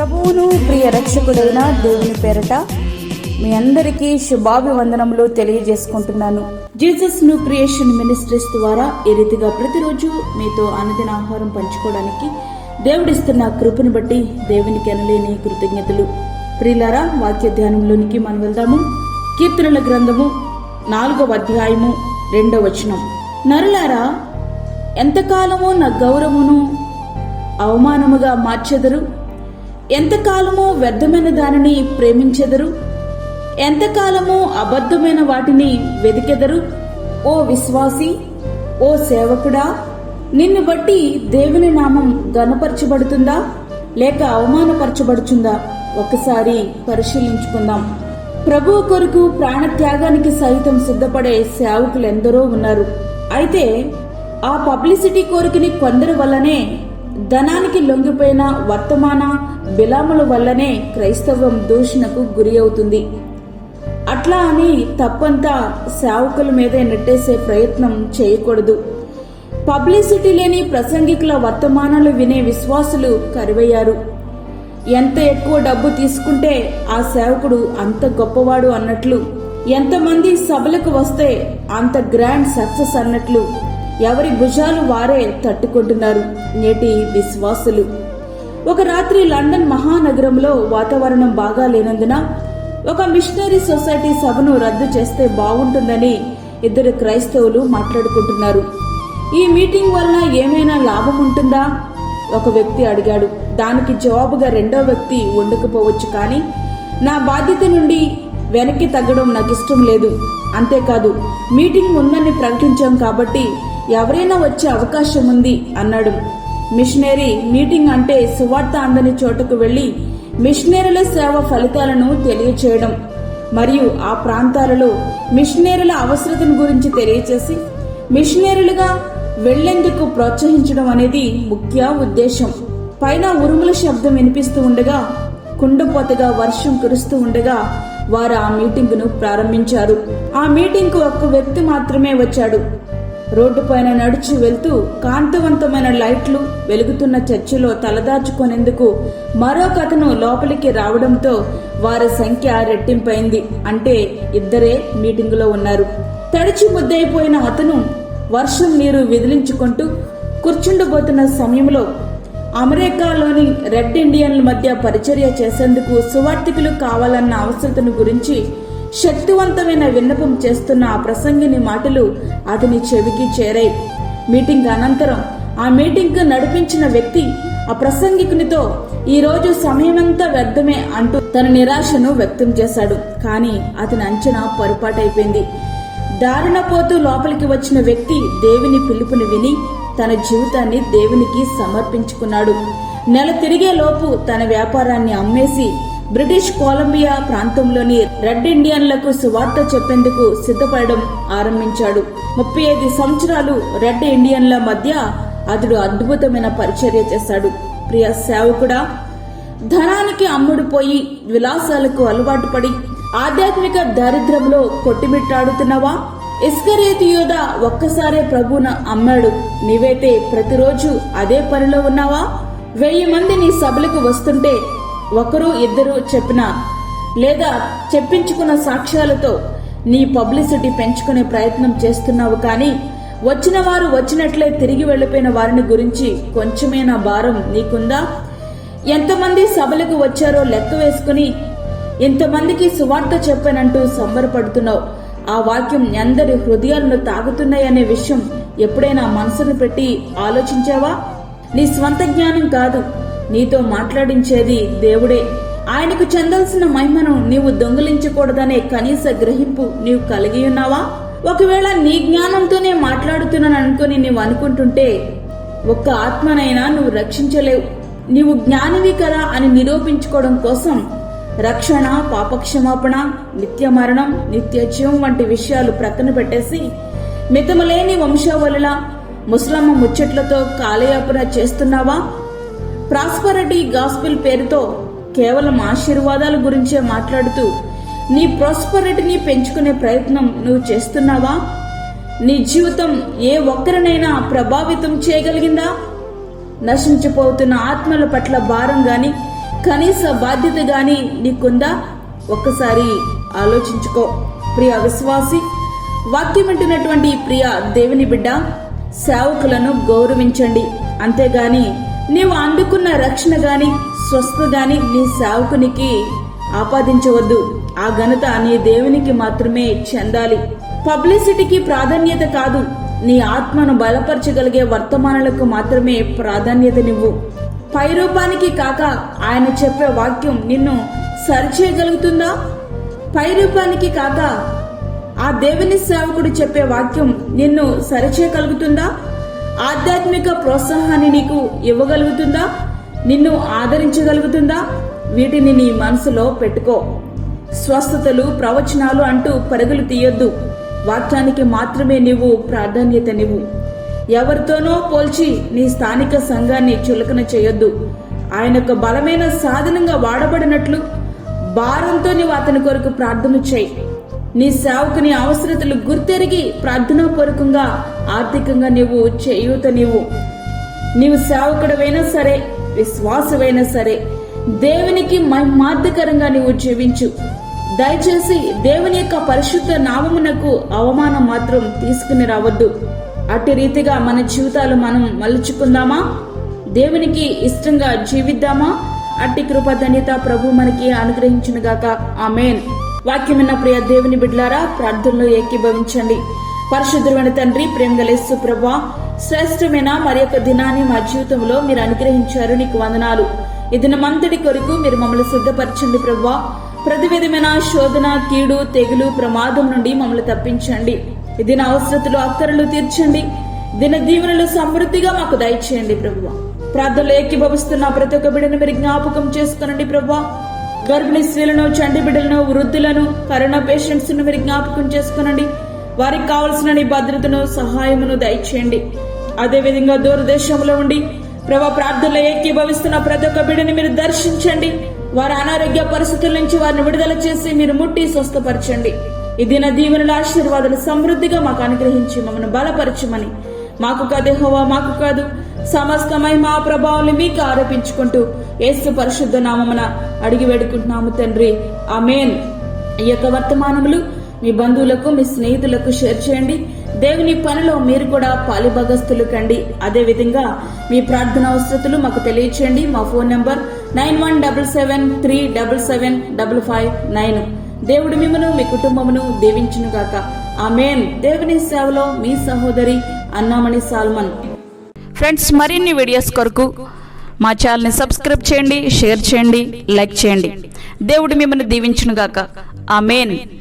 ప్రభువును ప్రియ రక్షకుడైన దేవుని పేరట మీ అందరికీ శుభాభివందనములు తెలియజేసుకుంటున్నాను. జీసస్ న్యూ క్రియేషన్ మినిస్ట్రీస్ ద్వారా ఈ రీతిగా ప్రతిరోజు మీతో అనుదిన ఆహారం పంచుకోవడానికి దేవుడిస్తున్న కృపను బట్టి దేవునికి అనలేని కృతజ్ఞతలు. ప్రియులారా, వాక్య ధ్యానంలోనికి మనం వెళ్దాము. కీర్తనల గ్రంథము 4వ అధ్యాయము 2వ వచనం. నరులారా, ఎంతకాలమో నా గౌరవమును అవమానముగా మార్చెదరు, ఎంతకాలమో వ్యర్థమైన దానిని ప్రేమించెదరు, ఎంతకాలమో అబద్ధమైన వాటిని వెదికెదరు. ఓ విశ్వాసి, ఓ సేవకుడా, నిన్ను బట్టి దేవుని నామం ఘనపరచబడుతుందా లేక అవమానపరచబడుతుందా? ఒకసారి పరిశీలించుకుందాం. ప్రభువు కొరకు ప్రాణత్యాగానికి సైతం సిద్ధపడే సేవకులు ఎందరో ఉన్నారు. అయితే ఆ పబ్లిసిటీ కోరికని కొందరి వల్లనే, ధనానికి లొంగిపోయిన వర్తమాన బిలాముల వల్లనే క్రైస్తవం దూషణకు గురి అవుతుంది. అట్లా అని తప్పంతా సేవకుల మీదే నెట్టేసే ప్రయత్నం చేయకూడదు. పబ్లిసిటీ లేని ప్రసంగికుల వర్తమానాలు వినే విశ్వాసులు కరువయ్యారు. ఎంత ఎక్కువ డబ్బు తీసుకుంటే ఆ సేవకుడు అంత గొప్పవాడు అన్నట్లు, ఎంతమంది సభలకు వస్తే అంత గ్రాండ్ సక్సెస్ అన్నట్లు ఎవరి భుజాలు వారే తట్టుకుంటున్నారు నేటి విశ్వాసులు. ఒక రాత్రి లండన్ మహానగరంలో వాతావరణం బాగా లేనందున ఒక మిషనరీ సొసైటీ సభను రద్దు చేస్తే బాగుంటుందని ఇద్దరు క్రైస్తవులు మాట్లాడుకుంటున్నారు. ఈ మీటింగ్ వల్ల ఏమైనా లాభం ఉంటుందా? ఒక వ్యక్తి అడిగాడు. దానికి జవాబుగా రెండో వ్యక్తి ఉండకపోవచ్చు, కానీ నా బాధ్యత నుండి వెనక్కి తగ్గడం నాకు ఇష్టం లేదు. అంతేకాదు, మీటింగ్ ఉందని ప్రకటించాం కాబట్టి ఎవరైనా వచ్చే అవకాశం ఉంది అన్నాడు. మిషనరీ మీటింగ్ అంటే సువార్త అందని చోటకు వెళ్లి మిషనరీల సేవ ఫలితాలను తెలియచేయడం మరియు ఆ ప్రాంతాలలో మిషనరీల అవసరతను గురించి తెలియచేసి మిషనరీలుగా వెళ్లేందుకు ప్రోత్సహించడం అనేది ముఖ్య ఉద్దేశం. పైన ఉరుముల శబ్దం వినిపిస్తూ ఉండగా, కుండపోతగా వర్షం కురుస్తూ ఉండగా వారు ఆ మీటింగును ప్రారంభించారు. ఆ మీటింగ్ కు ఒక్క వ్యక్తి మాత్రమే వచ్చాడు. రోడ్డు పైన నడుచు వెళ్తూ కాంతివంతమైన లైట్లు వెలుగుతున్న చర్చిలో తలదాచుకునేందుకు మరొక అతను లోపలికి రావడంతో వారి సంఖ్య రెట్టింపైంది. అంటే ఇద్దరే మీటింగులో ఉన్నారు. తడిచి ముద్దైపోయిన అతను వర్షం నీరు విదిలించుకుంటూ కూర్చుండబోతున్న సమయంలో అమెరికాలోని రెడ్ ఇండియన్ల మధ్య పరిచర్య చేసేందుకు సువార్థికులు కావాలన్న అవసరతను గురించి శక్తివంతమైన విన్నపం చేస్తున్న ఆ ప్రసంగిని మాటలు అతని చెవికి చేరాయి. మీటింగ్ అనంతరం ఆ మీటింగ్ నడిపించిన వ్యక్తి ఆ ప్రసంగికునితో ఈ రోజు సమయమంతా వ్యర్థమే అంటూ తన నిరాశను వ్యక్తం చేశాడు. కానీ అతని అంచనా పొరపాటైపోయింది. దారిన పోతూ లోపలికి వచ్చిన వ్యక్తి దేవుని పిలుపుని విని తన జీవితాన్ని దేవునికి సమర్పించుకున్నాడు. నెల తిరిగే లోపు తన వ్యాపారాన్ని అమ్మేసి బ్రిటిష్ కొలంబియా ప్రాంతంలోని రెడ్ ఇండియన్లకు సువార్త చెప్పేందుకు సిద్ధపడడం ఆరంభించాడు. 35 సంవత్సరాలు రెడ్ ఇండియన్ల మధ్య అతడు అద్భుతమైన పరిచర్య చేశాడు. ప్రియ సేవకుడా, ధనానికి అమ్ముడుపోయి విలాసాలకు అలవాటు పడి ఆధ్యాత్మిక దారిద్ర్యంలో కొట్టిమిట్టాడుతున్నావా? ఇస్కరియోతు యూదా ఒక్కసారే ప్రభువును అమ్మాడు. నీవైతే ప్రతిరోజు అదే పనిలో ఉన్నావా? 1000 మంది నీ సభలకు వస్తుంటే ఒకరు ఇద్దరు చెప్పిన లేదా చెప్పించుకున్న సాక్ష్యాలతో నీ పబ్లిసిటీ పెంచుకునే ప్రయత్నం చేస్తున్నావు. కానీ వచ్చిన వారు వచ్చినట్లే తిరిగి వెళ్లిపోయిన వారిని గురించి కొంచెమైనా భారం నీకుందా? ఎంతమంది సభలకు వచ్చారో లెక్క వేసుకుని ఇంతమందికి సువార్త చెప్పానంటూ సంబరపడుతున్నావు. ఆ వాక్యం అందరి హృదయాలను తాగుతున్నాయనే విషయం ఎప్పుడైనా మనసును పెట్టి ఆలోచించావా? నీ స్వంత జ్ఞానం కాదు, నీతో మాట్లాడించేది దేవుడే. ఆయనకు చెందాల్సిన మహిమను నీవు దొంగిలించకూడదనే కనీస గ్రహింపు నీవు కలిగి ఉన్నావా? ఒకవేళ నీ జ్ఞానంతోనే మాట్లాడుతున్నాను అనుకుని నీవు అనుకుంటుంటే ఒక్క ఆత్మనైనా నువ్వు రక్షించలేవు. నీవు జ్ఞానివి కదా అని నిరూపించుకోవడం కోసం రక్షణ, పాపక్షమాపణ, నిత్య మరణం, నిత్య జీవం వంటి విషయాలు ప్రక్కన పెట్టేసి మితములేని వంశావళుల ముస్లమ్మ ముచ్చట్లతో కాలయాపన చేస్తున్నావా? ప్రాస్పరిటీ గాస్పెల్ పేరుతో కేవలం ఆశీర్వాదాల గురించే మాట్లాడుతూ నీ ప్రాస్పరిటీని పెంచుకునే ప్రయత్నం నువ్వు చేస్తున్నావా? నీ జీవితం ఏ ఒక్కరినైనా ప్రభావితం చేయగలిగిందా? నశించిపోతున్న ఆత్మల పట్ల భారం గాని, కనీస బాధ్యత గాని నీకుందా? ఒక్కసారి ఆలోచించుకో. ప్రియ విశ్వాసి, వాక్యం వింటున్నటువంటి ప్రియ దేవుని బిడ్డ, సేవకులను గౌరవించండి. అంతేగాని నీవు అందుకున్న రక్షణ గాని స్వస్థత గాని నీ సేవకునికి ఆపాదించవద్దు. ఆ ఘనత నీ దేవునికి మాత్రమే చెందాలి. పబ్లిసిటీకి ప్రాధాన్యత కాదు, నీ ఆత్మను బలపరచగలిగే వర్తమానాలకు మాత్రమే ప్రాధాన్యతనివ్వు. పై రూపానికి కాక ఆయన చెప్పే వాక్యం నిన్ను సరిచేయగలుగుతుందా? పై రూపానికి కాక ఆ దేవుని సేవకుడు చెప్పే వాక్యం నిన్ను సరిచేయగలుగుతుందా? ఆధ్యాత్మిక ప్రోత్సాహాన్ని నీకు ఇవ్వగలుగుతుందా? నిన్ను ఆదరించగలుగుతుందా? వీటిని నీ మనసులో పెట్టుకో. స్వస్థతలు, ప్రవచనాలు అంటూ పరుగులు తీయొద్దు. వాక్యానికి మాత్రమే నీవు ప్రాధాన్యతనివ్వు. ఎవరితోనో పోల్చి నీ స్థానిక సంఘాన్ని చులకన చేయొద్దు. ఆయనకు బలమైన సాధనంగా వాడబడినట్లు భారంతో నీవు అతని కొరకు ప్రార్థన చేయి. నీ సేవకుని అవసరతలు గుర్తెరిగి ప్రార్థనాపూర్వకంగా ఆర్థికంగా నీవు చేయూతనివ్వు. నీవు సేవకుడవైనా సరే, విశ్వాసమైనా సరే, దేవునికి మహిమార్థకరంగా నీవు జీవించు. దయచేసి దేవుని యొక్క పరిశుద్ధ నామమునకు అవమానం మాత్రం తీసుకుని రావద్దు. అట్టి రీతిగా మన జీవితాలు మనం మలుచుకుందామా? దేవునికి ఇష్టంగా జీవిద్దామా? అట్టి కృపధన్యత ప్రభు మనకి అనుగ్రహించునుగాక. ఆమేన్. వాక్యమైన ప్రియ దేవుని బిడ్డలారా, ప్రార్థనలో ఏకీభవించండి. పరిశుద్ధమైన తండ్రి, ప్రేమగల యేసు ప్రభువా, శ్రేష్టమైన మరి యొక్క దినాన్ని మా జీవితంలో మీరు అనుగ్రహించారు. నీకు వందనాలు. ఈ దినమంతటి కొరకు మీరు మమ్మల్ని సిద్ధపరచండి ప్రభువా. ప్రతి విధమైన శోధన, కీడు, తెగులు, ప్రమాదం నుండి మమ్మల్ని తప్పించండి. ఈ దిన అవసరతలు, అక్కరలు తీర్చండి. దిన దీవెనలు సమృద్ధిగా మాకు దయచేయండి ప్రభువా. ప్రార్థనలో ఏకీభవిస్తున్న ప్రతి ఒక్క బిడ్డను మీరు జ్ఞాపకం చేసుకునండి ప్రభువా. గర్భిణీ స్త్రీలను, చంటి బిడ్డలను, వృద్ధులను, కరోనా పేషెంట్స్ ను మీరు జ్ఞాపకం చేసుకునండి. వారికి కావలసిన నీ భద్రతను, సహాయమును దయచేయండి. అదేవిధంగా దూరదేశంలో ఉండి ప్రభా ప్రార్థనలో ఏకీభవిస్తున్న ప్రతి ఒక్క బిడ్డని మీరు దర్శించండి. వారి అనారోగ్య పరిస్థితుల నుంచి వారిని విడుదల చేసి మీరు ముట్టి స్వస్థపరచండి. ఈ దిన దీవెనల ఆశీర్వాదాలు సమృద్ధిగా మాకు అనుగ్రహించి మమ్మల్ని బలపరచమని, మాకు కాదు యెహోవా, మాకు కాదు, సమస్త మహిమా ప్రభావాన్ని మీకు ఆరోపించుకుంటూ యేసు పరిశుద్ధ నామమున అడిగి వేడుకుంటున్నాము తండ్రి. ఆమేన్. ఈ యొక్క వర్తమానములు మీ బంధువులకు, మీ స్నేహితులకు షేర్ చేయండి. దేవుని పనిలో మీరు కూడా పాలిభాగస్తులు కండి. అదేవిధంగా మీ ప్రార్థన అవసరతలు మాకు తెలియచేయండి. మా ఫోన్ నంబర్ 9177377559. దేవుడు మిమ్మను, మీ కుటుంబమును దీవించునుగాక. ఆమేన్. దేవుని సేవలో మీ సహోదరి అన్నామణి సాల్మన్. ఫ్రెండ్స్, మరిన్ని వీడియోస్ కొరకు మా ఛానల్ని సబ్స్క్రైబ్ చేయండి, షేర్ చేయండి, లైక్ చేయండి. దేవుడు మిమ్మల్ని దీవించునుగాక. ఆమేన్.